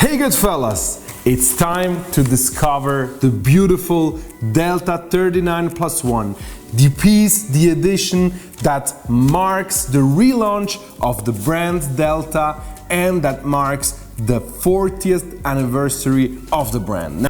Hey Goodfellas! It's time to discover the beautiful Delta 39+1, the piece, the edition that marks the relaunch of the brand Delta and that marks the 40th anniversary of the brand.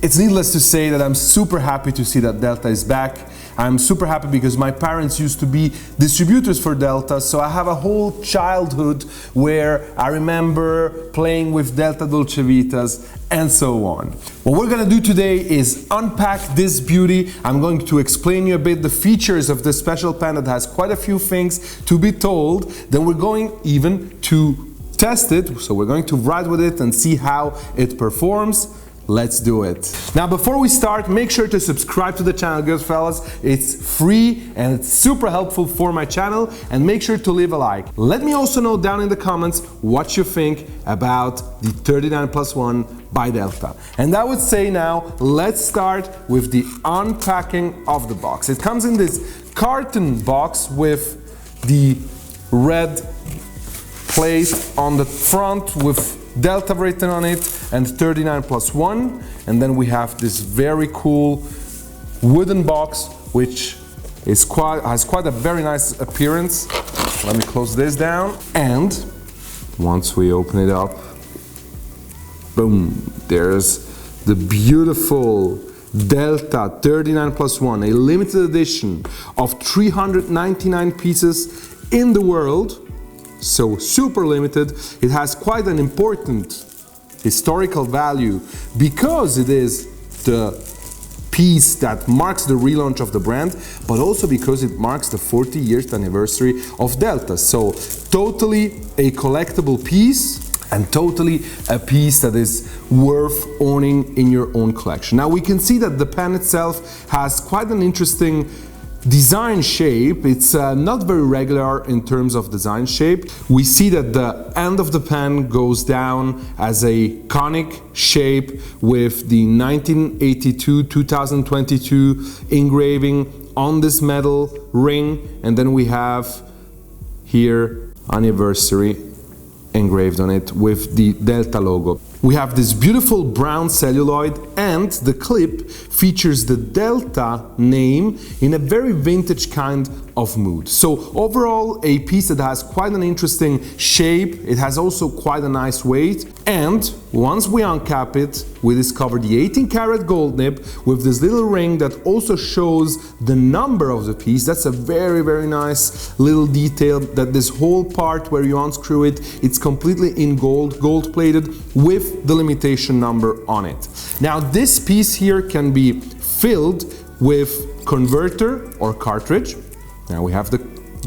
It's needless to say that I'm super happy to see that Delta is back. I'm super happy because my parents used to be distributors for Delta, so I have a whole childhood where I remember playing with Delta Dolce Vitas and so on. What we're gonna do today is unpack this beauty. I'm going to explain you a bit the features of this special pen that has quite a few things to be told. Then we're going even to test it, so we're going to ride with it and see how it performs. Let's do it. Now before we start, make sure to subscribe to the channel, Goodfellas. It's free and it's super helpful for my channel, and make sure to leave a like. Let me also know down in the comments what you think about the 39+1 by Delta. And I would say now, let's start with the unpacking of the box. It comes in this carton box with the red plate on the front with Delta written on it and 39+1, and then we have this very cool wooden box which has quite a very nice appearance. Let me close this down, and once we open it up, boom, there's the beautiful Delta 39+1, a limited edition of 399 pieces in the world. So super limited. It has quite an important historical value because it is the piece that marks the relaunch of the brand, but also because it marks the 40th anniversary of Delta. So totally a collectible piece and totally a piece that is worth owning in your own collection. Now we can see that the pen itself has quite an interesting design shape. It's not very regular in terms of design shape. We see that the end of the pen goes down as a conic shape with the 1982-2022 engraving on this metal ring, and then we have here anniversary engraved on it with the Delta logo. We have this beautiful brown celluloid, and the clip features the Delta name in a very vintage kind of mood. So overall, a piece that has quite an interesting shape. It has also quite a nice weight, and once we uncap it, we discover the 18-karat gold nib with this little ring that also shows the number of the piece. That's a very, very nice little detail, that this whole part where you unscrew it, it's completely in gold, gold-plated with the limitation number on it. Now this piece here can be filled with converter or cartridge. Now we have the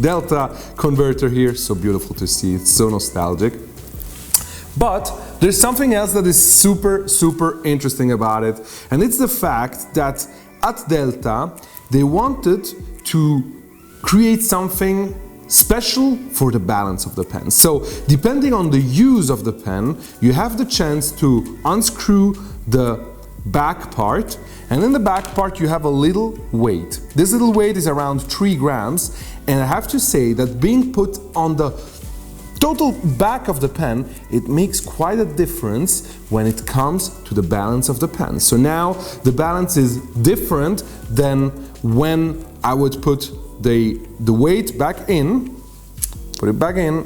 Delta converter here, so beautiful to see, it's so nostalgic. But there's something else that is super, super interesting about it, and it's the fact that at Delta they wanted to create something special for the balance of the pen. So depending on the use of the pen, you have the chance to unscrew the back part, and in the back part you have a little weight. This little weight is around 3 grams, and I have to say that being put on the total back of the pen, it makes quite a difference when it comes to the balance of the pen. So now the balance is different than when I would put the weight back in, put it back in,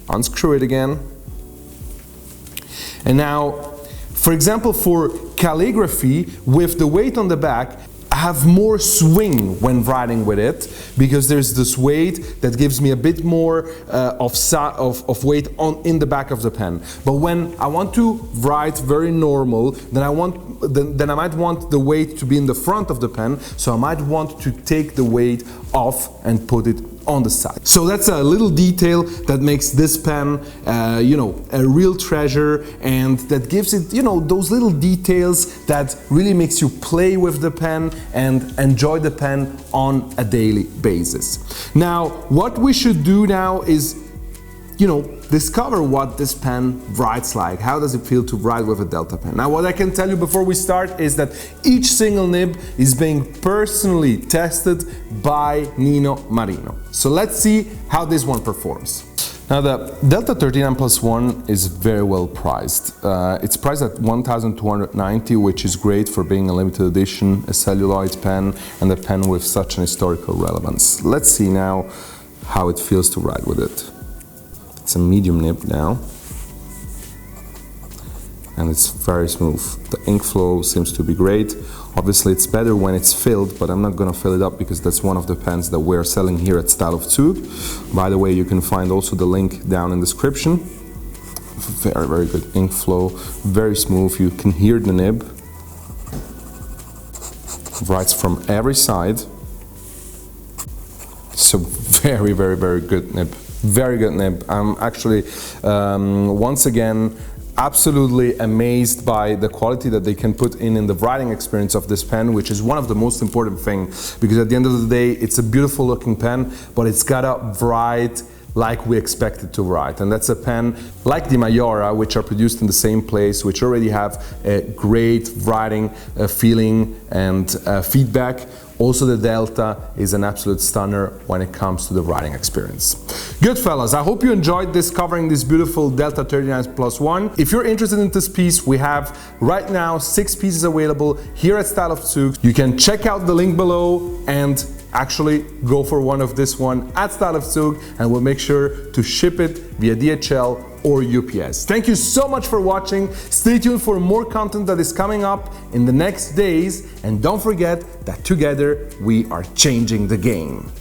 unscrew it again. And now, for example, for calligraphy, with the weight on the back, I have more swing when writing with it, because there's this weight that gives me a bit more of weight in the back of the pen. But when I want to write very normal, then I might want the weight to be in the front of the pen, so I might want to take the weight off and put it on the side. So that's a little detail that makes this pen, you know, a real treasure, and that gives it, you know, those little details that really makes you play with the pen and enjoy the pen on a daily basis. Now, what we should do now is discover what this pen writes like. How does it feel to write with a Delta pen? Now, what I can tell you before we start is that each single nib is being personally tested by Nino Marino. So let's see how this one performs. Now, the Delta 39+1 is very well priced. It's priced at $1,290, which is great for being a limited edition, a celluloid pen, and a pen with such an historical relevance. Let's see now how it feels to write with it. It's a medium nib now, and it's very smooth. The ink flow seems to be great. Obviously it's better when it's filled, but I'm not gonna fill it up because that's one of the pens that we're selling here at Style of Zug. By the way, you can find also the link down in the description. Very, very good ink flow, very smooth. You can hear the nib. It writes from every side. So very, very, very good nib. Very good nib. I'm actually, once again, absolutely amazed by the quality that they can put in the writing experience of this pen, which is one of the most important things, because at the end of the day, it's a beautiful looking pen, but it's gotta write like we expect it to write. And that's a pen like the Majora, which are produced in the same place, which already have a great writing feeling and feedback. Also, the Delta is an absolute stunner when it comes to the writing experience. Goodfellas, I hope you enjoyed covering this beautiful Delta 39+1. If you're interested in this piece, we have right now 6 pieces available here at Style of Zug. You can check out the link below and actually go for one of this one at Style of Zug, and we'll make sure to ship it via DHL or UPS. Thank you so much for watching. Stay tuned for more content that is coming up in the next days, and don't forget that together we are changing the game.